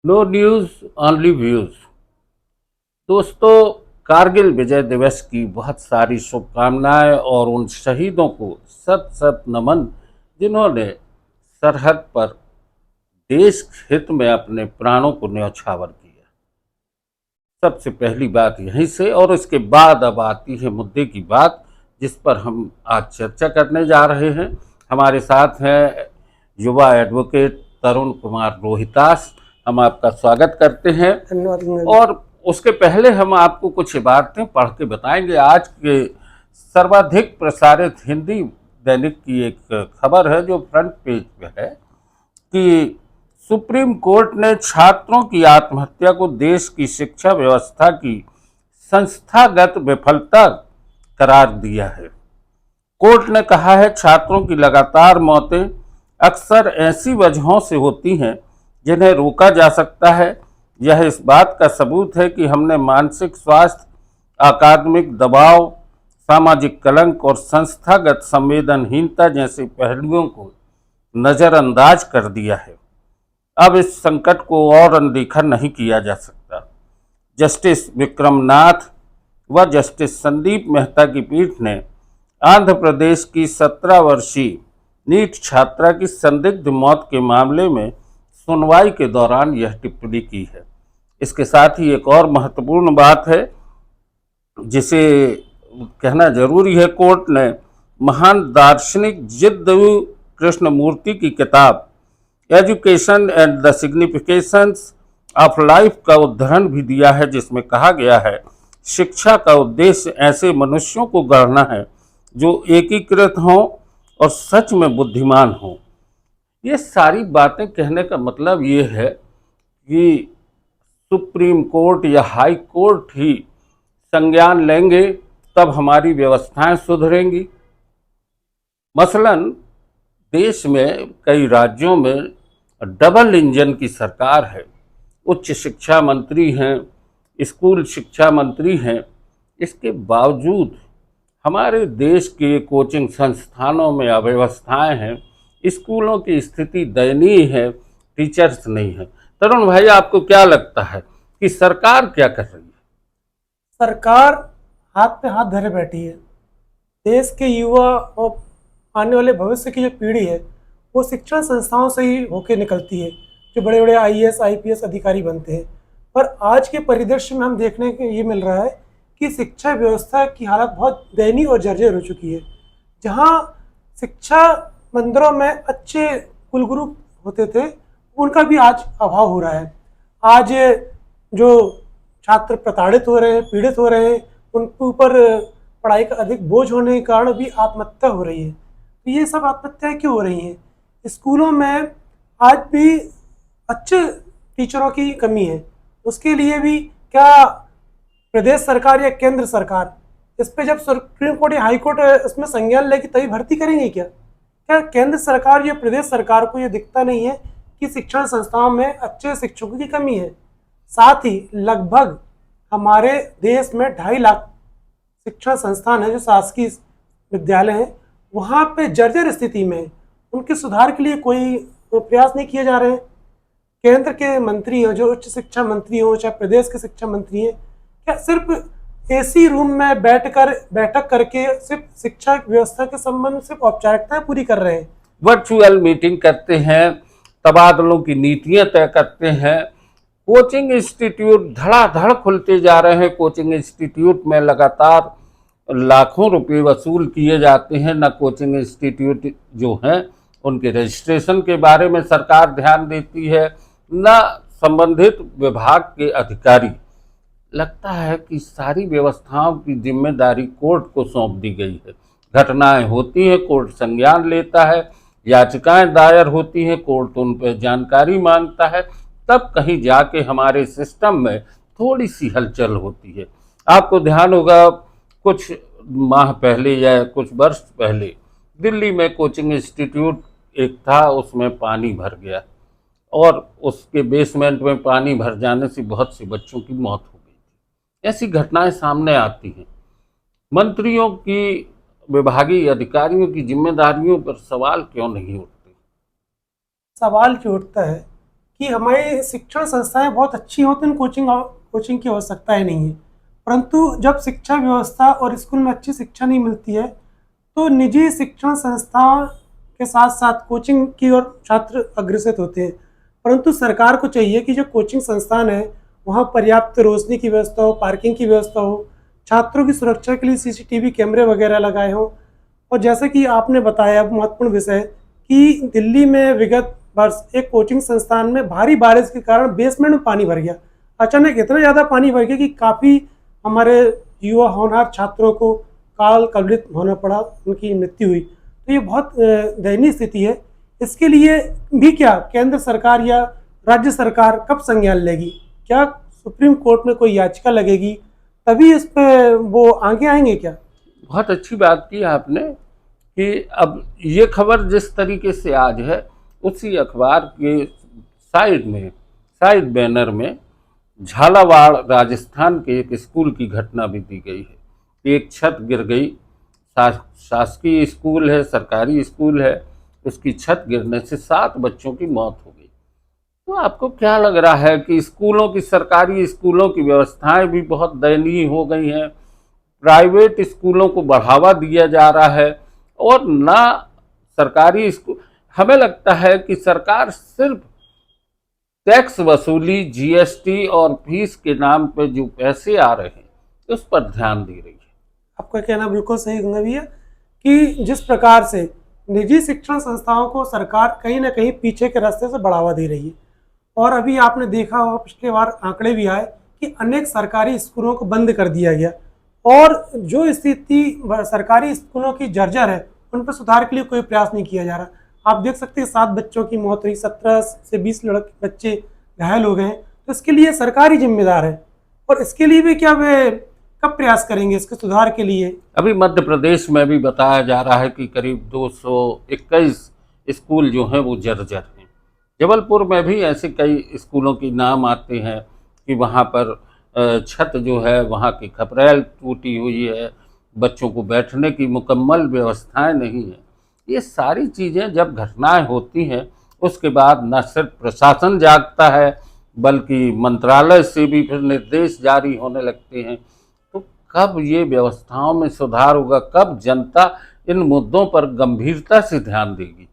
No news only views. दोस्तों, कारगिल विजय दिवस की बहुत सारी शुभकामनाएं और उन शहीदों को सत सत नमन जिन्होंने सरहद पर देश हित में अपने प्राणों को न्यौछावर किया। सबसे पहली बात यहीं से, और इसके बाद अब आती है मुद्दे की बात जिस पर हम आज चर्चा करने जा रहे हैं। हमारे साथ हैं युवा एडवोकेट तरुण कुमार रोहितास। हम आपका स्वागत करते हैं। धन्यवाद। और उसके पहले हम आपको कुछ बातें पढ़ के बताएंगे। आज के सर्वाधिक प्रसारित हिंदी दैनिक की एक खबर है जो फ्रंट पेज पे है कि सुप्रीम कोर्ट ने छात्रों की आत्महत्या को देश की शिक्षा व्यवस्था की संस्थागत विफलता करार दिया है। कोर्ट ने कहा है, छात्रों की लगातार मौतें अक्सर ऐसी वजहों से होती हैं जिन्हें रोका जा सकता है। यह इस बात का सबूत है कि हमने मानसिक स्वास्थ्य, अकादमिक दबाव, सामाजिक कलंक और संस्थागत संवेदनहीनता जैसे पहलुओं को नज़रअंदाज कर दिया है। अब इस संकट को और अनदेखा नहीं किया जा सकता। जस्टिस विक्रमनाथ व जस्टिस संदीप मेहता की पीठ ने आंध्र प्रदेश की 17 वर्षीय नीट छात्रा की संदिग्ध मौत के मामले में सुनवाई के दौरान यह टिप्पणी की है। इसके साथ ही एक और महत्वपूर्ण बात है जिसे कहना जरूरी है। कोर्ट ने महान दार्शनिक जिद्दू कृष्णमूर्ति की किताब education and the significations of life का उद्धरण भी दिया है, जिसमें कहा गया है, शिक्षा का उद्देश्य ऐसे मनुष्यों को गढ़ना है जो एकीकृत हों और सच में बुद्धिमान हों। ये सारी बातें कहने का मतलब ये है कि सुप्रीम कोर्ट या हाई कोर्ट ही संज्ञान लेंगे तब हमारी व्यवस्थाएं सुधरेंगी। मसलन देश में कई राज्यों में डबल इंजन की सरकार है। उच्च शिक्षा मंत्री हैं, स्कूल शिक्षा मंत्री हैं। इसके बावजूद हमारे देश के कोचिंग संस्थानों में अव्यवस्थाएं हैं, स्कूलों की स्थिति दयनीय है, टीचर्स नहीं है। तरुण भाई, आपको क्या लगता है कि सरकार क्या कर रही है? सरकार हाथ पे हाथ धरे बैठी है। देश के युवा और आने वाले भविष्य की जो पीढ़ी है वो शिक्षण संस्थाओं से ही होके निकलती है, जो बड़े बड़े आईएएस आईपीएस अधिकारी बनते हैं। पर आज के परिदृश्य में हम देखने को ये मिल रहा है कि शिक्षा व्यवस्था की हालत बहुत दयनीय और जर्जर हो चुकी है। जहाँ शिक्षा मंदिरों में अच्छे कुलगुरु होते थे, उनका भी आज अभाव हो रहा है। आज जो छात्र प्रताड़ित हो रहे हैं, पीड़ित हो रहे हैं, उनके ऊपर पढ़ाई का अधिक बोझ होने के कारण भी आत्महत्या हो रही है। तो ये सब आत्महत्याएं क्यों हो रही हैं? स्कूलों में आज भी अच्छे टीचरों की कमी है। उसके लिए भी क्या प्रदेश सरकार या केंद्र सरकार इस पे जब सुप्रीम कोर्ट या हाई कोर्ट इसमें संज्ञान लेगी तभी भर्ती करेंगे क्या केंद्र सरकार या प्रदेश सरकार को ये दिखता नहीं है कि शिक्षण संस्थाओं में अच्छे शिक्षकों की कमी है? साथ ही लगभग हमारे देश में 2.5 लाख शिक्षण संस्थान है जो शासकीय विद्यालय हैं, वहाँ पे जर्जर स्थिति में है। उनके सुधार के लिए कोई प्रयास नहीं किए जा रहे हैं। केंद्र के मंत्री हो, जो उच्च शिक्षा मंत्री हो, चाहे प्रदेश के शिक्षा मंत्री हैं, क्या सिर्फ एसी रूम में बैठक करके सिर्फ शिक्षा व्यवस्था के संबंध सिर्फ औपचारिकताएं पूरी कर रहे हैं? वर्चुअल मीटिंग करते हैं, तबादलों की नीतियां तय करते हैं। कोचिंग इंस्टीट्यूट धड़ाधड़ खुलते जा रहे हैं। कोचिंग इंस्टीट्यूट में लगातार लाखों रुपए वसूल किए जाते हैं। न कोचिंग इंस्टीट्यूट जो हैं उनके रजिस्ट्रेशन के बारे में सरकार ध्यान देती है, न संबंधित विभाग के अधिकारी। लगता है कि सारी व्यवस्थाओं की जिम्मेदारी कोर्ट को सौंप दी गई है। घटनाएं होती हैं, कोर्ट संज्ञान लेता है, याचिकाएं दायर होती हैं, कोर्ट उन पर जानकारी मांगता है, तब कहीं जाके हमारे सिस्टम में थोड़ी सी हलचल होती है। आपको ध्यान होगा, कुछ माह पहले या कुछ वर्ष पहले दिल्ली में कोचिंग इंस्टीट्यूट एक था, उसमें पानी भर गया और उसके बेसमेंट में पानी भर जाने से बहुत से बच्चों की मौत हो गई थी। ऐसी घटनाएं सामने आती हैं। मंत्रियों की, विभागीय अधिकारियों की जिम्मेदारियों पर सवाल क्यों नहीं उठते? सवाल जो उठता है कि हमारी शिक्षण संस्थाएं बहुत अच्छी हों तो इन कोचिंग की आवश्यकता ही नहीं है, परंतु जब शिक्षा व्यवस्था और स्कूल में अच्छी शिक्षा नहीं मिलती है तो निजी शिक्षण संस्थाओं के साथ साथ कोचिंग की ओर छात्र अग्रसर होते हैं। परंतु सरकार को चाहिए कि जो कोचिंग संस्थान है वहाँ पर्याप्त रोशनी की व्यवस्था हो, पार्किंग की व्यवस्था हो, छात्रों की सुरक्षा के लिए सीसीटीवी कैमरे वगैरह लगाए हों। और जैसे कि आपने बताया महत्वपूर्ण विषय कि दिल्ली में विगत वर्ष एक कोचिंग संस्थान में भारी बारिश के कारण बेसमेंट में पानी भर गया। अचानक इतना ज़्यादा पानी भर गया कि काफ़ी हमारे युवा होनहार छात्रों को काल कलवित होना पड़ा, उनकी मृत्यु हुई। तो ये बहुत दयनीय स्थिति है। इसके लिए भी क्या केंद्र सरकार या राज्य सरकार कब संज्ञान लेगी? क्या सुप्रीम कोर्ट में कोई याचिका लगेगी तभी इस पे वो आगे आएंगे क्या? बहुत अच्छी बात की आपने कि अब ये खबर जिस तरीके से आज है, उसी अखबार के साइड बैनर में झालावाड़ राजस्थान के एक स्कूल की घटना भी दी गई है। एक छत गिर गई, शासकीय स्कूल है, सरकारी स्कूल है, उसकी छत गिरने से 7 बच्चों की मौत हो गई। तो आपको क्या लग रहा है कि सरकारी स्कूलों की व्यवस्थाएं भी बहुत दयनीय हो गई हैं, प्राइवेट स्कूलों को बढ़ावा दिया जा रहा है और ना सरकारी स्कूल। हमें लगता है कि सरकार सिर्फ टैक्स वसूली, जीएसटी और फीस के नाम पे जो पैसे आ रहे हैं उस पर ध्यान दे रही है। आपका कहना बिल्कुल सही गंगा भैया कि जिस प्रकार से निजी शिक्षण संस्थाओं को सरकार कहीं ना कहीं पीछे के रास्ते से बढ़ावा दे रही है। और अभी आपने देखा होगा पिछले बार आंकड़े भी आए कि अनेक सरकारी स्कूलों को बंद कर दिया गया और जो स्थिति सरकारी स्कूलों की जर्जर है उन पर सुधार के लिए कोई प्रयास नहीं किया जा रहा। आप देख सकते हैं 7 बच्चों की मौत हुई, 17 से 20 बच्चे घायल हो गए हैं। तो इसके लिए सरकार ही जिम्मेदार है और इसके लिए भी क्या वे कब प्रयास करेंगे इसके सुधार के लिए? अभी मध्य प्रदेश में भी बताया जा रहा है कि करीब 221 स्कूल जो हैं वो जर्जर हैं। जबलपुर में भी ऐसे कई स्कूलों की नाम आते हैं कि वहाँ पर छत जो है वहाँ की खपरेल टूटी हुई है, बच्चों को बैठने की मुकम्मल व्यवस्थाएं नहीं है। ये सारी चीज़ें जब घटनाएं होती हैं उसके बाद न सिर्फ प्रशासन जागता है बल्कि मंत्रालय से भी फिर निर्देश जारी होने लगते हैं। तो कब ये व्यवस्थाओं में सुधार होगा, कब जनता इन मुद्दों पर गंभीरता से ध्यान देगी?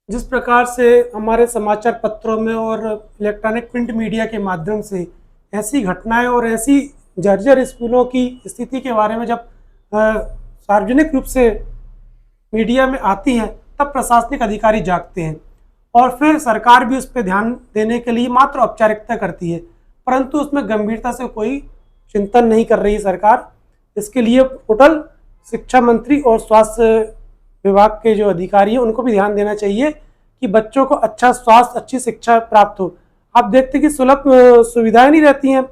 जिस प्रकार से हमारे समाचार पत्रों में और इलेक्ट्रॉनिक प्रिंट मीडिया के माध्यम से ऐसी घटनाएं और ऐसी जर्जर स्कूलों की स्थिति के बारे में जब सार्वजनिक रूप से मीडिया में आती हैं तब प्रशासनिक अधिकारी जागते हैं और फिर सरकार भी उस पर ध्यान देने के लिए मात्र औपचारिकता करती है, परंतु उसमें गंभीरता से कोई चिंतन नहीं कर रही सरकार। इसके लिए टोटल शिक्षा मंत्री और स्वास्थ्य विभाग के जो अधिकारी हैं उनको भी ध्यान देना चाहिए कि बच्चों को अच्छा स्वास्थ्य, अच्छी शिक्षा प्राप्त हो। आप देखते कि सुलभ सुविधाएं नहीं रहती हैं,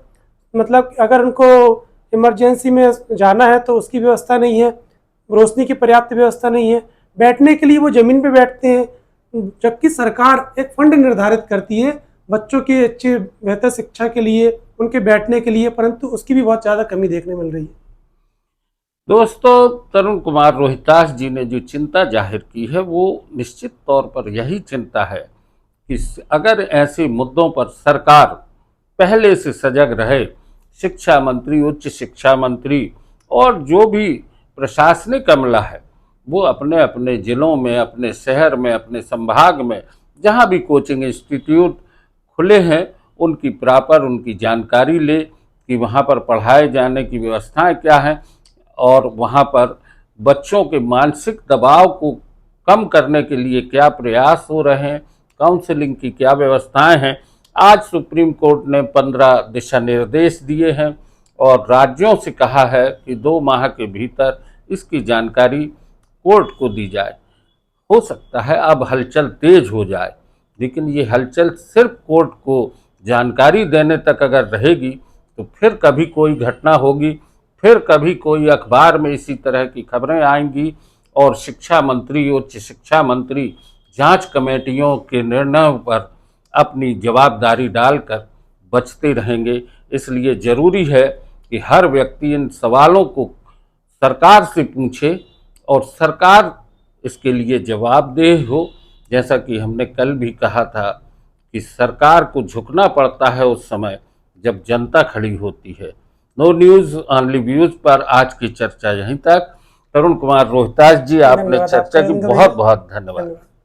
मतलब अगर उनको इमरजेंसी में जाना है तो उसकी व्यवस्था नहीं है, रोशनी की पर्याप्त व्यवस्था नहीं है, बैठने के लिए वो ज़मीन पे बैठते हैं, जबकि सरकार एक फंड निर्धारित करती है बच्चों की अच्छी बेहतर शिक्षा के लिए, उनके बैठने के लिए, परंतु उसकी भी बहुत ज़्यादा कमी देखने मिल रही है। दोस्तों, तरुण कुमार रोहितास जी ने जो चिंता जाहिर की है वो निश्चित तौर पर यही चिंता है कि अगर ऐसे मुद्दों पर सरकार पहले से सजग रहे, शिक्षा मंत्री, उच्च शिक्षा मंत्री और जो भी प्रशासनिक अमला है वो अपने अपने ज़िलों में, अपने शहर में, अपने संभाग में जहाँ भी कोचिंग इंस्टीट्यूट खुले हैं उनकी प्रॉपर उनकी जानकारी ले कि वहाँ पर पढ़ाए जाने की व्यवस्थाएं क्या हैं और वहाँ पर बच्चों के मानसिक दबाव को कम करने के लिए क्या प्रयास हो रहे हैं, काउंसलिंग की क्या व्यवस्थाएं हैं। आज सुप्रीम कोर्ट ने 15 दिशा निर्देश दिए हैं और राज्यों से कहा है कि 2 माह के भीतर इसकी जानकारी कोर्ट को दी जाए। हो सकता है अब हलचल तेज हो जाए, लेकिन ये हलचल सिर्फ कोर्ट को जानकारी देने तक अगर रहेगी तो फिर कभी कोई घटना होगी, फिर कभी कोई अखबार में इसी तरह की खबरें आएंगी और शिक्षा मंत्री, उच्च शिक्षा मंत्री जांच कमेटियों के निर्णयों पर अपनी जवाबदारी डालकर बचते रहेंगे। इसलिए ज़रूरी है कि हर व्यक्ति इन सवालों को सरकार से पूछे और सरकार इसके लिए जवाबदेह हो। जैसा कि हमने कल भी कहा था कि सरकार को झुकना पड़ता है उस समय जब जनता खड़ी होती है। नो न्यूज ओनली व्यूज पर आज की चर्चा यहीं तक। तरुण कुमार रोहतास जी, आपने धन्यवाद चर्चा आपका, की, इंदु बहुत भैया। बहुत धन्यवाद। धन्यवाद।